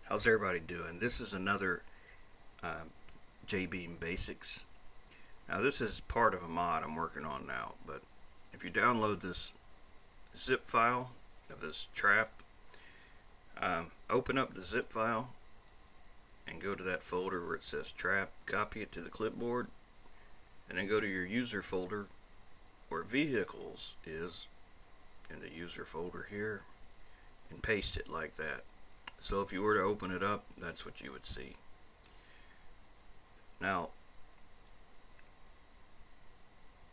How's everybody doing? This is another uh, Jbeam Basics. Now this is part of a mod I'm working on now, but if you download this zip file of this trap, open up the zip file and go to that folder where it says trap, copy it to the clipboard, and then go to your user folder where vehicles is in the user folder here and paste it like that. So if you were to open it up, that's what you would see. Now,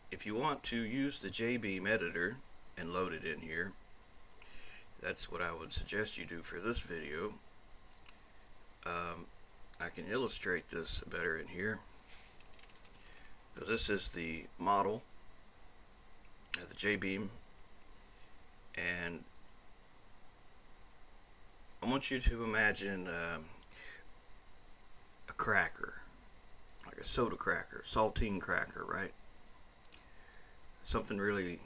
if you want to use the Jbeam Editor and load it in here, that's what I would suggest you do for this video. I can illustrate this better in here, because this is the model of the Jbeam, and I want you to imagine a cracker, like a soda cracker, saltine cracker, right? Something really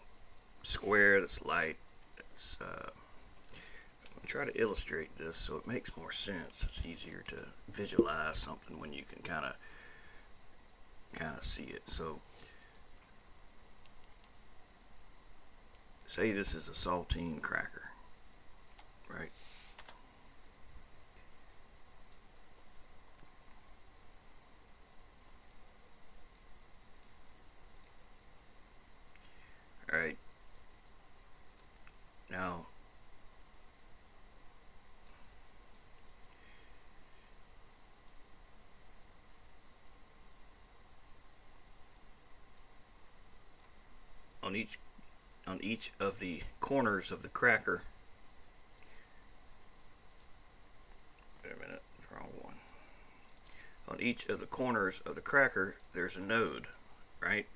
square that's light. It's, I'm try to illustrate this so it makes more sense. It's easier to visualize something when you can kind of see it. So, say this is a saltine cracker, right? All right. Now, on each of the corners of the cracker, wait a minute, wrong one. On each of the corners of the cracker, there's a node, right?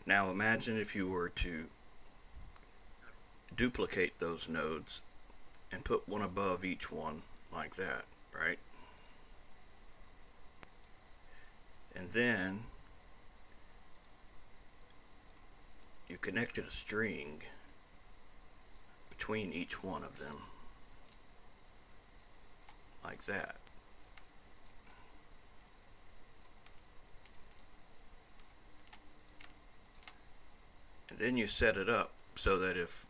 Now imagine if you were to duplicate those nodes and put one above each one like that, right? And then you connected a string between each one of them like that. And then you set it up so that if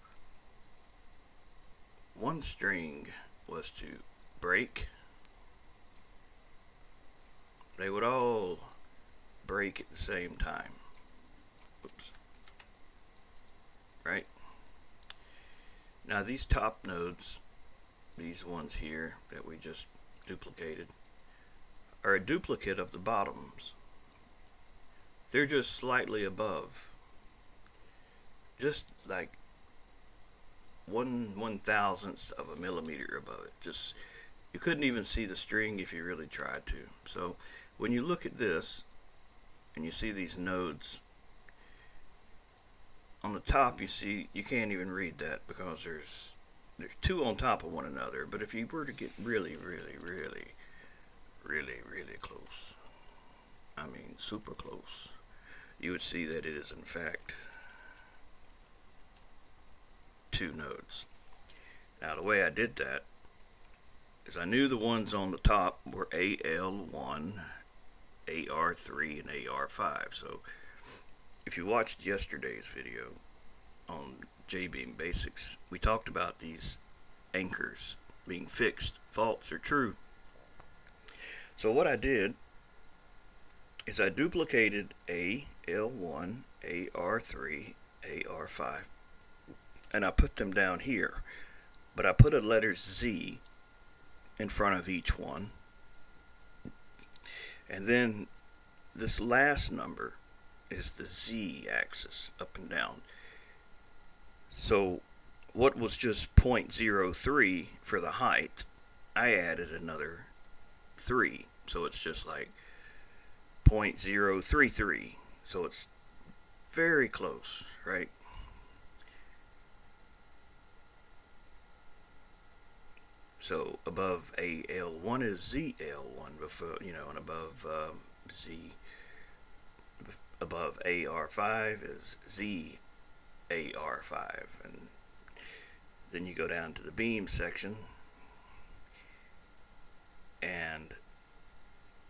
one string was to break, they would all break at the same time. Oops. Right? Now these top nodes, these ones here that we just duplicated, are a duplicate of the bottoms. They're just slightly above. Just like 1/1000th of a millimeter above it. Just, you couldn't even see the string if you really tried to. So when you look at this and you see these nodes on the top, you can't even read that because there's two on top of one another. But if you were to get really close, I mean super close, you would see that it is in fact two nodes. Now the way I did that is I knew the ones on the top were AL1, AR3, and AR5. So if you watched yesterday's video on Jbeam Basics, we talked about these anchors being fixed, false or true. So what I did is I duplicated AL1, AR3, AR5, and I put them down here. But I put a letter Z in front of each one. And then this last number is the Z axis, up and down. So what was just 0.03 for the height, I added another 3. So it's just like 0.033. So it's very close, right? So above AL1 is ZL1, before, and above Z, above AR5 is ZAR5, and Then you go down to the beam section, and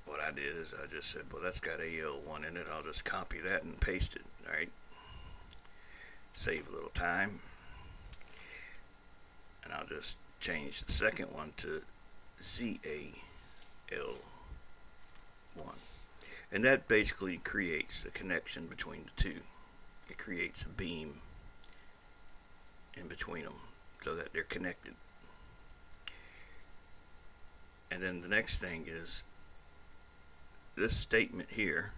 what I did is I just said, well, that's got AL1 in it. I'll just copy that and paste it. All right. Save a little time. And I'll just change the second one to ZAL1. And that basically creates a connection between the two. It creates a beam in between them so that they're connected. And then the next thing is this statement here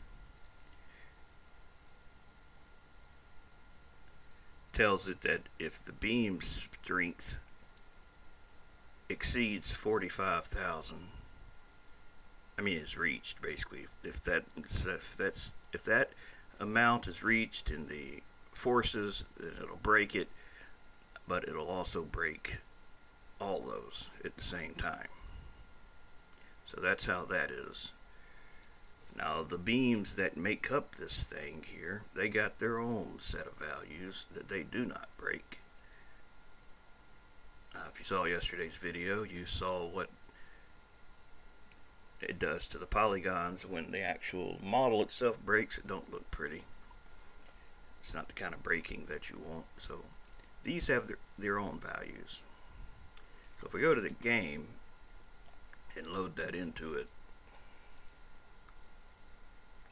tells it that if the beam strength exceeds 45,000, is reached basically. If that amount is reached in the forces, then it'll break it, but it'll also break all those at the same time. So that's how that is. Now the beams that make up this thing here, they got their own set of values that they do not break. If you saw yesterday's video, you saw what it does to the polygons when the actual model itself breaks. It don't look pretty. It's not the kind of breaking that you want. So these have their own values. So if we go to the game and load that into it,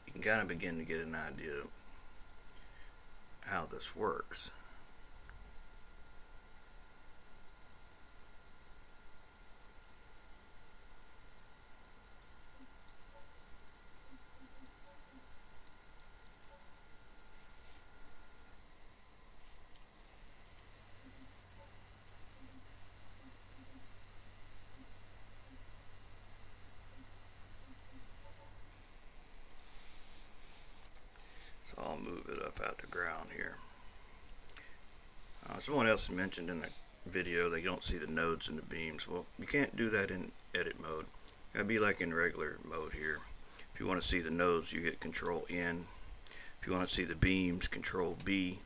you can kind of begin to get an idea of how this works. I'll move it up out the ground here. Someone else mentioned in the video they don't see the nodes in the beams. Well, you can't do that in edit mode. It'd be like in regular mode here. If you want to see the nodes, you hit Control N. If you want to see the beams, Control B.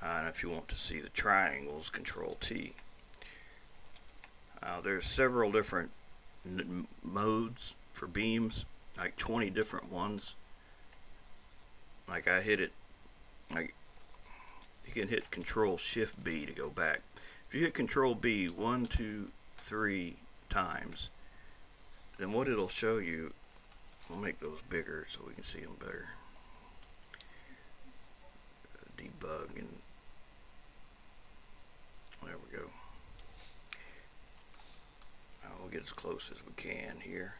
And if you want to see the triangles, Control T. There's several different modes for beams, like 20 different ones. Like I hit it, like you can hit Control Shift B to go back. If you hit Control B 1, 2, 3 times, then what it'll show you, we'll make those bigger so we can see them better. Debug, and there we go. We'll get as close as we can here.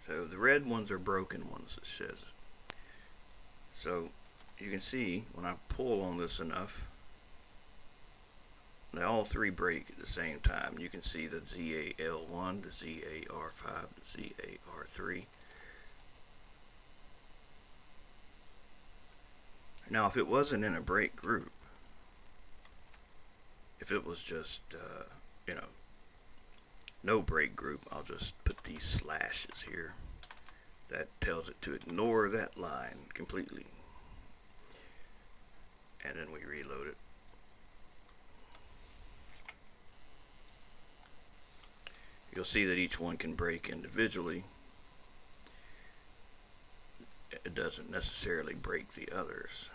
So the red ones are broken ones, it says. So you can see when I pull on this enough, they all three break at the same time. You can see the ZAL1, the ZAR5, the ZAR3. Now if it wasn't in a break group, if it was just, no break group, I'll just put these slashes here. That tells it to ignore that line completely. And then we reload it. You'll see that each one can break individually. It doesn't necessarily break the others.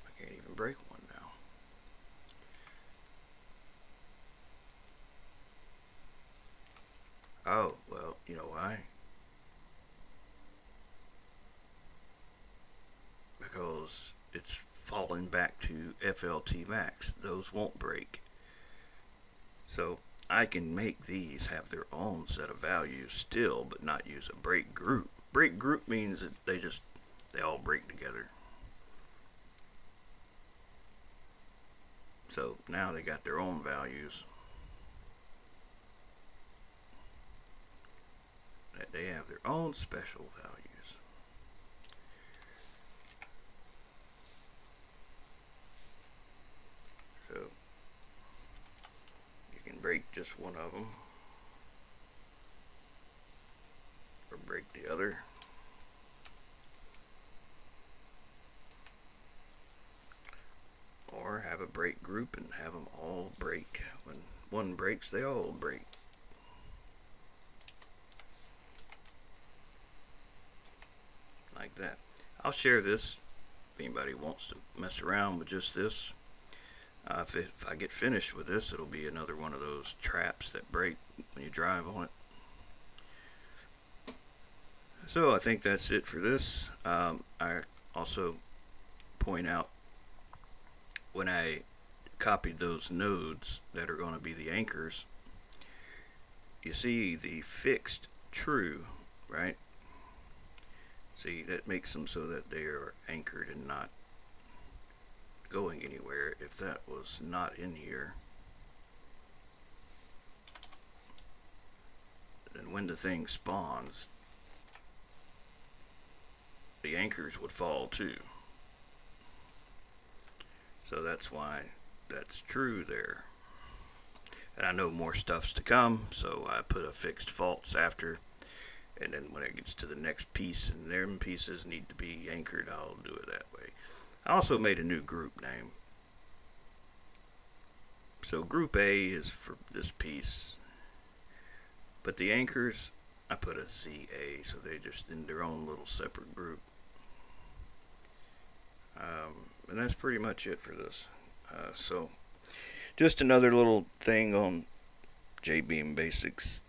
I can't even break one now. Oh, well, you know why? Because it's fallen back to FLT max. Those won't break. So I can make these have their own set of values still, but not use a break group. Break group means that they all break together. So now they got their own values. They have their own special values. So you can break just one of them. break the other. Or have a break group and have them all break. When one breaks, they all break. Like that. I'll share this if anybody wants to mess around with just this. If I get finished with this, it'll be another one of those traps that break when you drive on it. So I think that's it for this. I also point out when I copied those nodes that are going to be the anchors, you see the fixed true, right? See, that makes them so that they are anchored and not going anywhere. If that was not in here, then when the thing spawns, the anchors would fall too. So that's why that's true there. And I know more stuff's to come, so I put a fixed false after. And then when it gets to the next piece and them pieces need to be anchored, I'll do it that way. I also made a new group name. So group A is for this piece. But the anchors, I put a ZA, so they're just in their own little separate group. And that's pretty much it for this. So just another little thing on Jbeam Basics.